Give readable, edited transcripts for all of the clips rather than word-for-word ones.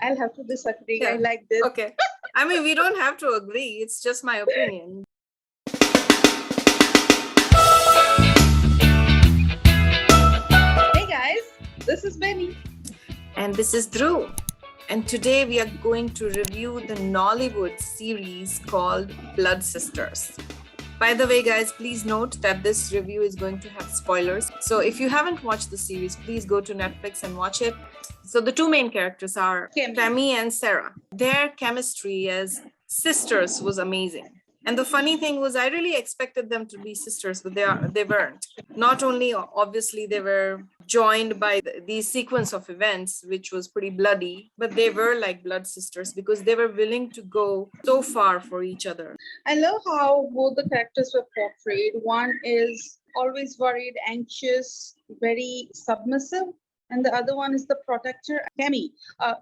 I'll have to disagree. I Yeah. like this. Okay. I mean, we don't have to agree. It's just my opinion. Hey guys, this is Beni. And this is Dhru. And today we are going to review the Nollywood series called Blood Sisters. By the way, guys, please note that this review is going to have spoilers. So if you haven't watched the series, please go to Netflix and watch it. So the two main characters are Kemi and Sarah. Their chemistry as sisters was amazing. And the funny thing was, I really expected them to be sisters, but they weren't. Not only, obviously, they were joined by the sequence of events, which was pretty bloody, but they were like blood sisters because they were willing to go so far for each other. I love how both the characters were portrayed. One is always worried, anxious, very submissive, and the other one is the protector, Kemi.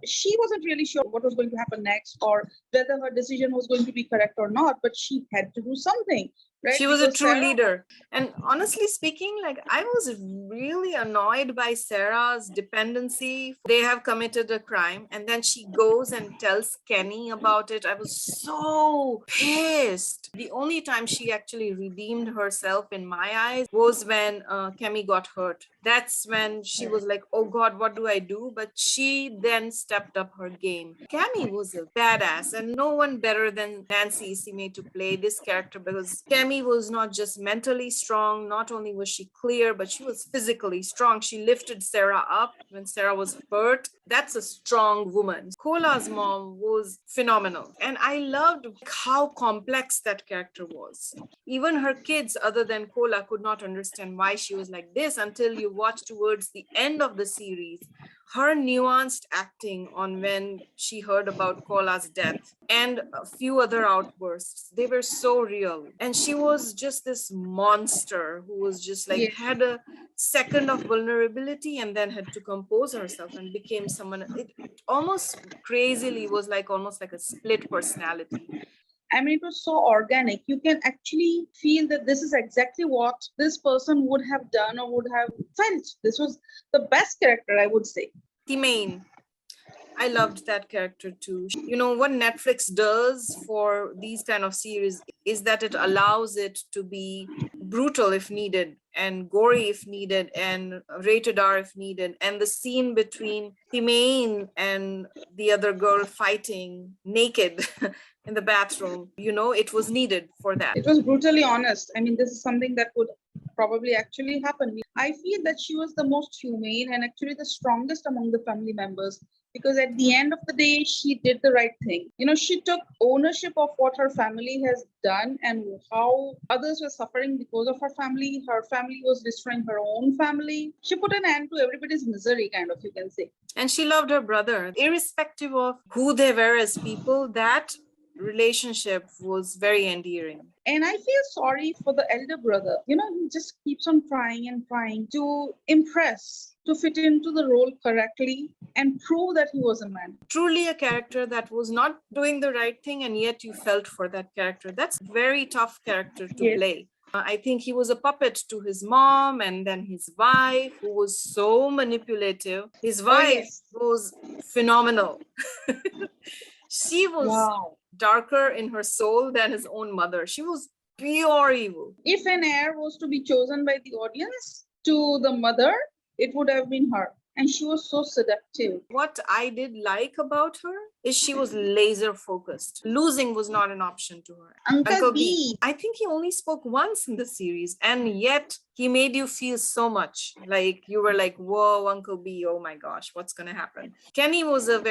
She wasn't really sure what was going to happen next or whether her decision was going to be correct or not, but she had to do something. Right? She was a Because true Sarah- leader. And honestly speaking, like I was really annoyed by Sarah's dependency. They have committed a crime and then she goes and tells Kenny about it. I was so pissed. The only time she actually redeemed herself in my eyes was when Kemi got hurt. That's when she was like, oh God, what do I do? But she then stepped up her game. Kemi was a badass and no one better than Nancy Isime to play this character because Kemi was not just mentally strong, not only was she clear, but she was physically strong. She lifted Sarah up when Sarah was hurt. That's a strong woman. Kola'S mom was phenomenal. And I loved how complex that character was. Even her kids, other than Kola, could not understand why she was like this until you watch towards the end of the series. Her nuanced acting on when she heard about Kola's death and a few other outbursts, they were so real. And she was just this monster who was just like, had a second of vulnerability and then had to compose herself and became someone. It almost crazily was like almost like a split personality. I mean, it was so organic. You can actually feel that this is exactly what this person would have done or would have felt. This was the best character, I would say. Timain. I loved that character too. You know, what Netflix does for these kind of series is that it allows it to be brutal if needed and gory if needed and rated R if needed. And the scene between Timain and the other girl fighting naked in the bathroom, you know, it was needed for that. It was brutally honest. I mean, this is something that would probably actually happen. I feel that she was the most humane and actually the strongest among the family members because at the end of the day, she did the right thing. You know, she took ownership of what her family has done and how others were suffering because of her family. Her family was destroying her own family. She put an end to everybody's misery, kind of, you can say. And she loved her brother, irrespective of who they were as people. That relationship was very endearing. And I feel sorry for the elder brother. You know, he just keeps on trying and trying to impress, to fit into the role correctly and prove that he was a man. Truly a character that was not doing the right thing and yet you felt for that character. That's a very tough character to play. I think he was a puppet to his mom and then his wife, who was so manipulative. His wife was phenomenal. She was darker in her soul than his own mother. She was pure evil. If an heir was to be chosen by the audience to the mother, it would have been her. And she was so seductive. What I did like about her is she was laser focused. Losing was not an option to her. Uncle B. I think he only spoke once in the series, and yet he made you feel so much. Like you were like, whoa, Uncle B, oh my gosh, what's gonna happen? Kenny was a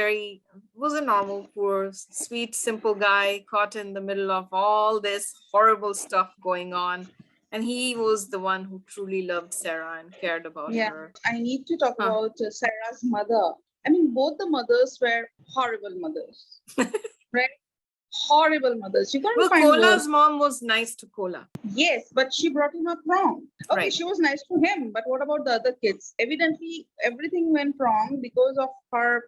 normal, poor, sweet, simple guy caught in the middle of all this horrible stuff going on. And he was the one who truly loved Sarah and cared about her. I need to talk about Sarah's mother. I mean, both the mothers were horrible mothers, right? Horrible mothers. You can't find Kola'S mom was nice to Kola. Yes, but she brought him up wrong. Okay, she was nice to him, but what about the other kids? Evidently, everything went wrong because of her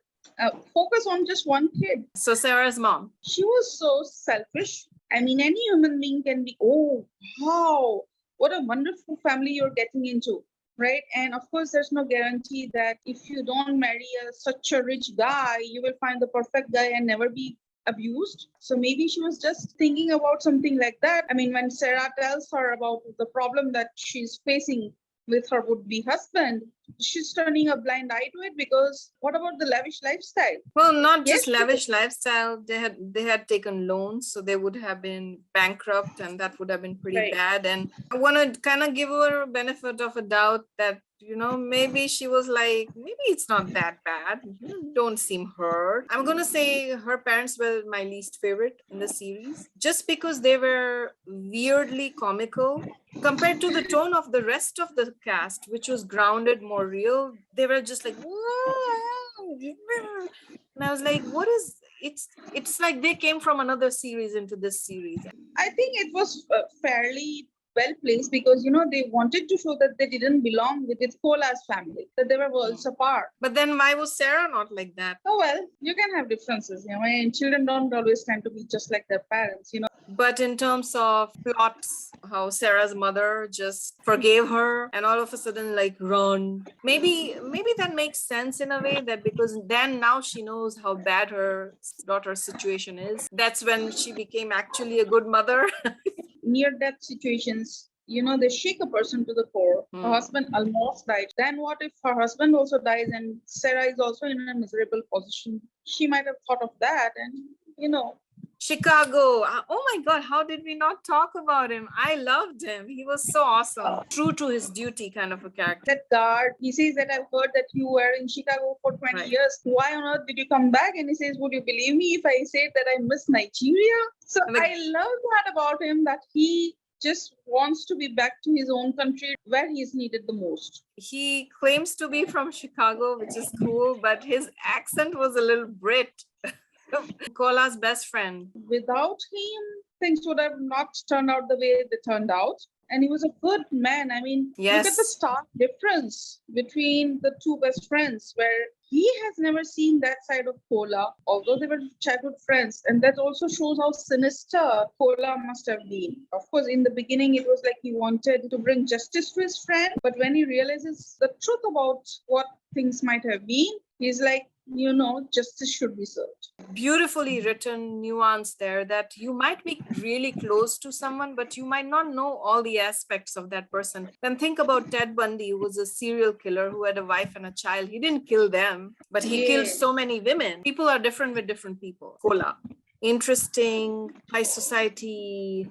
focus on just one kid. So Sarah's mom. She was so selfish. I mean, any human being can be, oh, wow, what a wonderful family you're getting into. right? And of course, there's no guarantee that if you don't marry such a rich guy, you will find the perfect guy and never be abused. So maybe she was just thinking about something like that. I mean, when Sarah tells her about the problem that she's facing with her would-be husband, she's turning a blind eye to it because what about the lavish lifestyle? Well, not Yes, just lavish lifestyle. They had taken loans, so they would have been bankrupt, and that would have been pretty right. bad. And I want to kind of give her a benefit of a doubt that, maybe she was like, maybe it's not that bad. You don't seem hurt. I'm gonna say her parents were my least favorite in the series, just because they were weirdly comical compared to the tone of the rest of the cast, which was grounded, more real. They were just like, and I was like, what is it's like they came from another series into this series. I think it was fairly well placed because they wanted to show that they didn't belong with Kola'S family, that they were worlds apart. But then why was Sarah not like that? Oh well, you can have differences. And children don't always tend to be just like their parents. But in terms of plots, how Sarah's mother just forgave her and all of a sudden like run. Maybe that makes sense in a way, that because then now she knows how bad her daughter's situation is. That's when she became actually a good mother. Near-death situations, they shake a person to the core. Her husband almost died. Then what if her husband also dies and Sarah is also in a miserable position? She might have thought of that, and Chicago. Oh my God, how did we not talk about him? I loved him. He was so awesome. True to his duty kind of a character. That guard, he says that I've heard that you were in Chicago for 20 Right. years. Why on earth did you come back? And he says, would you believe me if I said that I miss Nigeria? So And the- I love that about him, that he just wants to be back to his own country where he is needed the most. He claims to be from Chicago, which is cool, but his accent was a little Brit. Kola'S best friend. Without him, things would have not turned out the way they turned out. And he was a good man. I mean, look at the Yes. stark difference between the two best friends, where he has never seen that side of Kola, although they were childhood friends. And that also shows how sinister Kola must have been. Of course, in the beginning, it was like he wanted to bring justice to his friend. But when he realizes the truth about what things might have been, he's like, justice should be served. Beautifully written nuance there, that you might be really close to someone, but you might not know all the aspects of that person. Then think about Ted Bundy, who was a serial killer who had a wife and a child. He didn't kill them, but he killed Yes. so many women. People are different with different people. Kola, interesting, high society,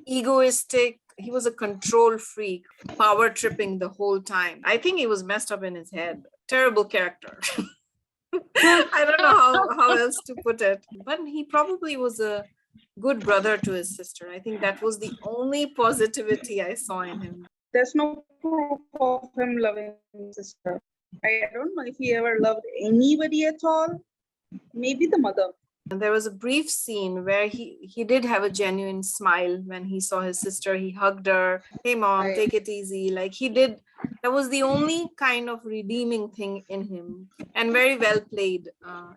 egoistic. He was a control freak, power tripping the whole time. I think he was messed up in his head. Terrible character. I don't know how else to put it. But he probably was a good brother to his sister. I think that was the only positivity I saw in him. There's no proof of him loving his sister. I don't know if he ever loved anybody at all. Maybe the mother. And there was a brief scene where he did have a genuine smile when he saw his sister. He hugged her. Hey, mom, Right. take it easy. Like he did. That was the only kind of redeeming thing in him. And very well played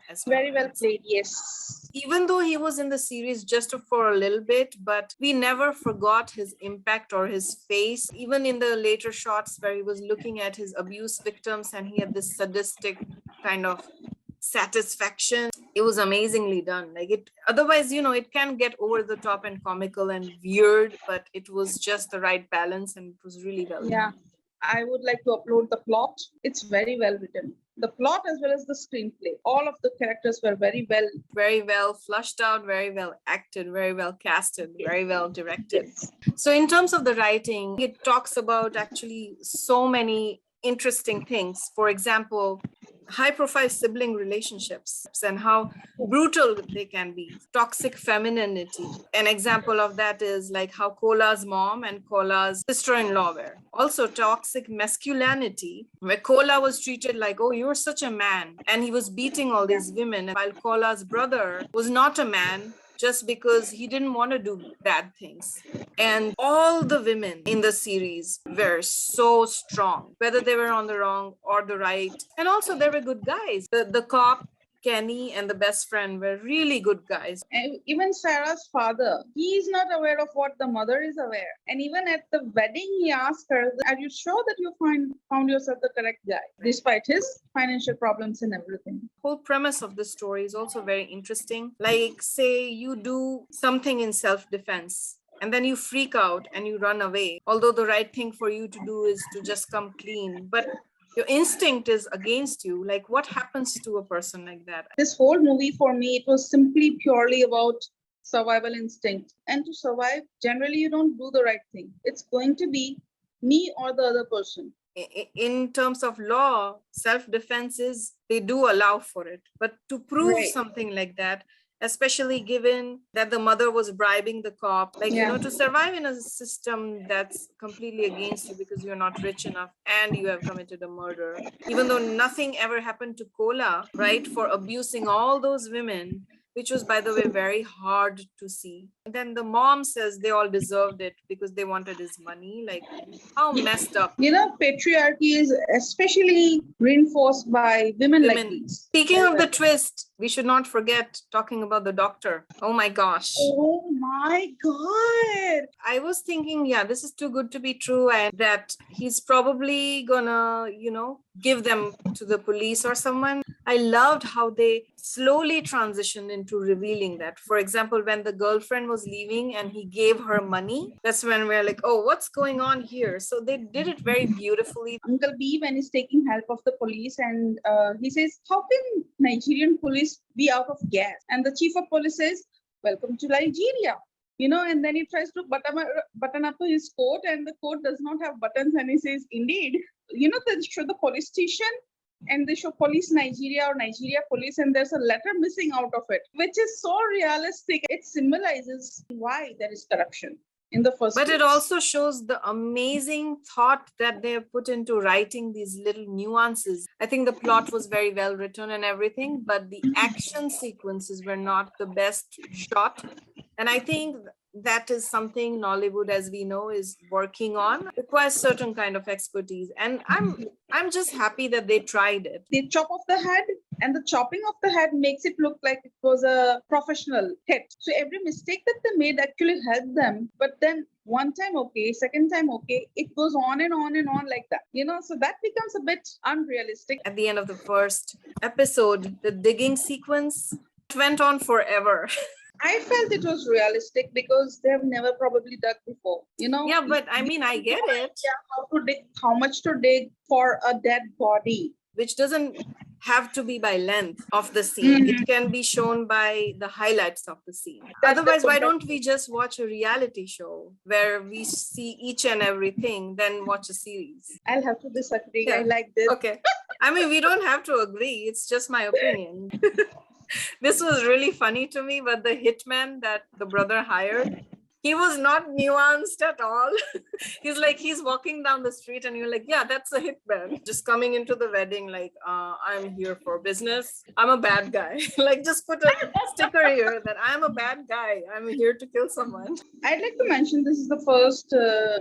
as well. Very well played, yes. Even though he was in the series just for a little bit, but we never forgot his impact or his face. Even in the later shots where he was looking at his abuse victims and he had this sadistic kind of satisfaction, it was amazingly done. Like it, otherwise, it can get over the top and comical and weird, but it was just the right balance and it was really well Yeah. done. I would like to upload the plot. It's very well written. The plot as well as the screenplay. All of the characters were very well Flushed out, very well acted, very well casted, very well directed. Yes. So in terms of the writing, it talks about actually so many interesting things. For example, high-profile sibling relationships and how brutal they can be. Toxic femininity. An example of that is like how Kola'S mom and Kola'S sister-in-law were. Also toxic masculinity, where Kola was treated like, oh, you're such a man. And he was beating all these women, while Kola'S brother was not a man just because he didn't want to do bad things. And all the women in the series were so strong, whether they were on the wrong or the right. And also they were good guys. The cop, Kenny and the best friend were really good guys. And even Sarah's father, he is not aware of what the mother is aware. And even at the wedding, he asked her, "Are you sure that you found yourself the correct guy, despite his financial problems and everything?" Whole premise of the story is also very interesting. Like, say you do something in self-defense and then you freak out and you run away, although the right thing for you to do is to just come clean, but your instinct is against you. Like, what happens to a person like that? This whole movie for me, it was simply purely about survival instinct. And to survive, generally you don't do the right thing. It's going to be me or the other person. In terms of law, self-defense is, they do allow for it. But to prove Right. something like that, especially given that the mother was bribing the cop, like, you know, to survive in a system that's completely against you because you're not rich enough and you have committed a murder, even though nothing ever happened to Kola, right, for abusing all those women, which was, by the way, very hard to see. And then the mom says they all deserved it because they wanted his money. Like, how messed up. You know, patriarchy is especially reinforced by women like these. Speaking of the twist, we should not forget talking about the doctor. Oh my gosh. Oh my God. I was thinking, yeah, this is too good to be true, and that he's probably gonna, you know, give them to the police or someone. I loved how they slowly transitioned into revealing that. For example, when the girlfriend was leaving and he gave her money, that's when we're like, oh, what's going on here? So they did it very beautifully. Uncle B, when he's taking help of the police, and he says, "How can Nigerian police be out of gas?" And the chief of police says, "Welcome to Nigeria." You know, and then he tries to button up his coat, and the coat does not have buttons, and he says, "Indeed." You know, they show the police station and they show police Nigeria or Nigeria police, and there's a letter missing out of it, which is so realistic. It symbolizes why there is corruption in the first But place. it also shows the amazing thought that they have put into writing these little nuances. I think the plot was very well written and everything, but the action sequences were not the best shot. And I think that is something Nollywood, as we know, is working on. Requires certain kind of expertise. And I'm just happy that they tried it. They chop off the head, and the chopping of the head makes it look like it was a professional hit. So every mistake that they made actually helped them. But then one time okay, second time okay, it goes on and on and on like that. You know, so that becomes a bit unrealistic. At the end of the first episode, the digging sequence went on forever. I felt it was realistic because they have never probably dug before, you know? Yeah, but I mean, I get it. Yeah, how to dig, how much to dig for a dead body. Which doesn't have to be by length of the scene. It can be shown by the highlights of the scene. Otherwise, why don't we just watch a reality show where we see each and everything, then watch a series? I'll have to disagree. Yeah. I like this. Okay. I mean, we don't have to agree. It's just my opinion. This was really funny to me, but the hitman that the brother hired, he was not nuanced at all. He's walking down the street and you're like, yeah, that's a hitman. Just coming into the wedding like, I'm here for business. I'm a bad guy. Like, just put a sticker here that I'm a bad guy. I'm here to kill someone. I'd like to mention this is the first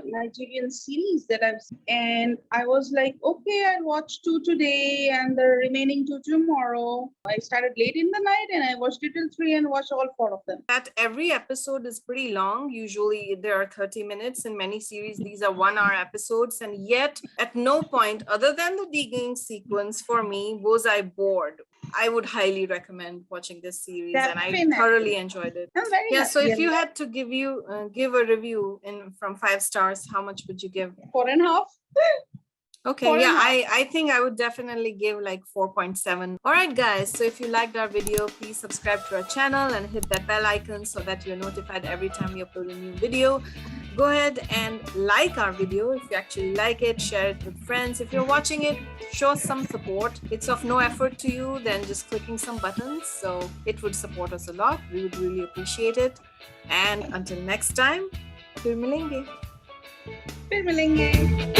Nigerian series that I've seen. And I was like, okay, I'll watch 2 today and the remaining 2 tomorrow. I started late in the night and I watched it till 3 and watched all 4 of them. That every episode is pretty long. Usually there are 30 minutes. In many series, these are 1-hour episodes. And yet at no point other than the digging sequence for me was I bored. I would highly recommend watching this series. Definitely. And I thoroughly enjoyed it. I'm very Yeah, happy. so if you had to give a review from 5 stars, how much would you give? 4.5. Okay, 4.5. yeah, I think I would definitely give like 4.7. All right, guys, so if you liked our video, please subscribe to our channel and hit that bell icon so that you're notified every time we upload a new video. Go ahead and like our video if you actually like it, share it with friends. If you're watching it, show us some support. It's of no effort to you than just clicking some buttons, so it would support us a lot. We would really appreciate it. And until next time, Fir milenge. Fir milenge.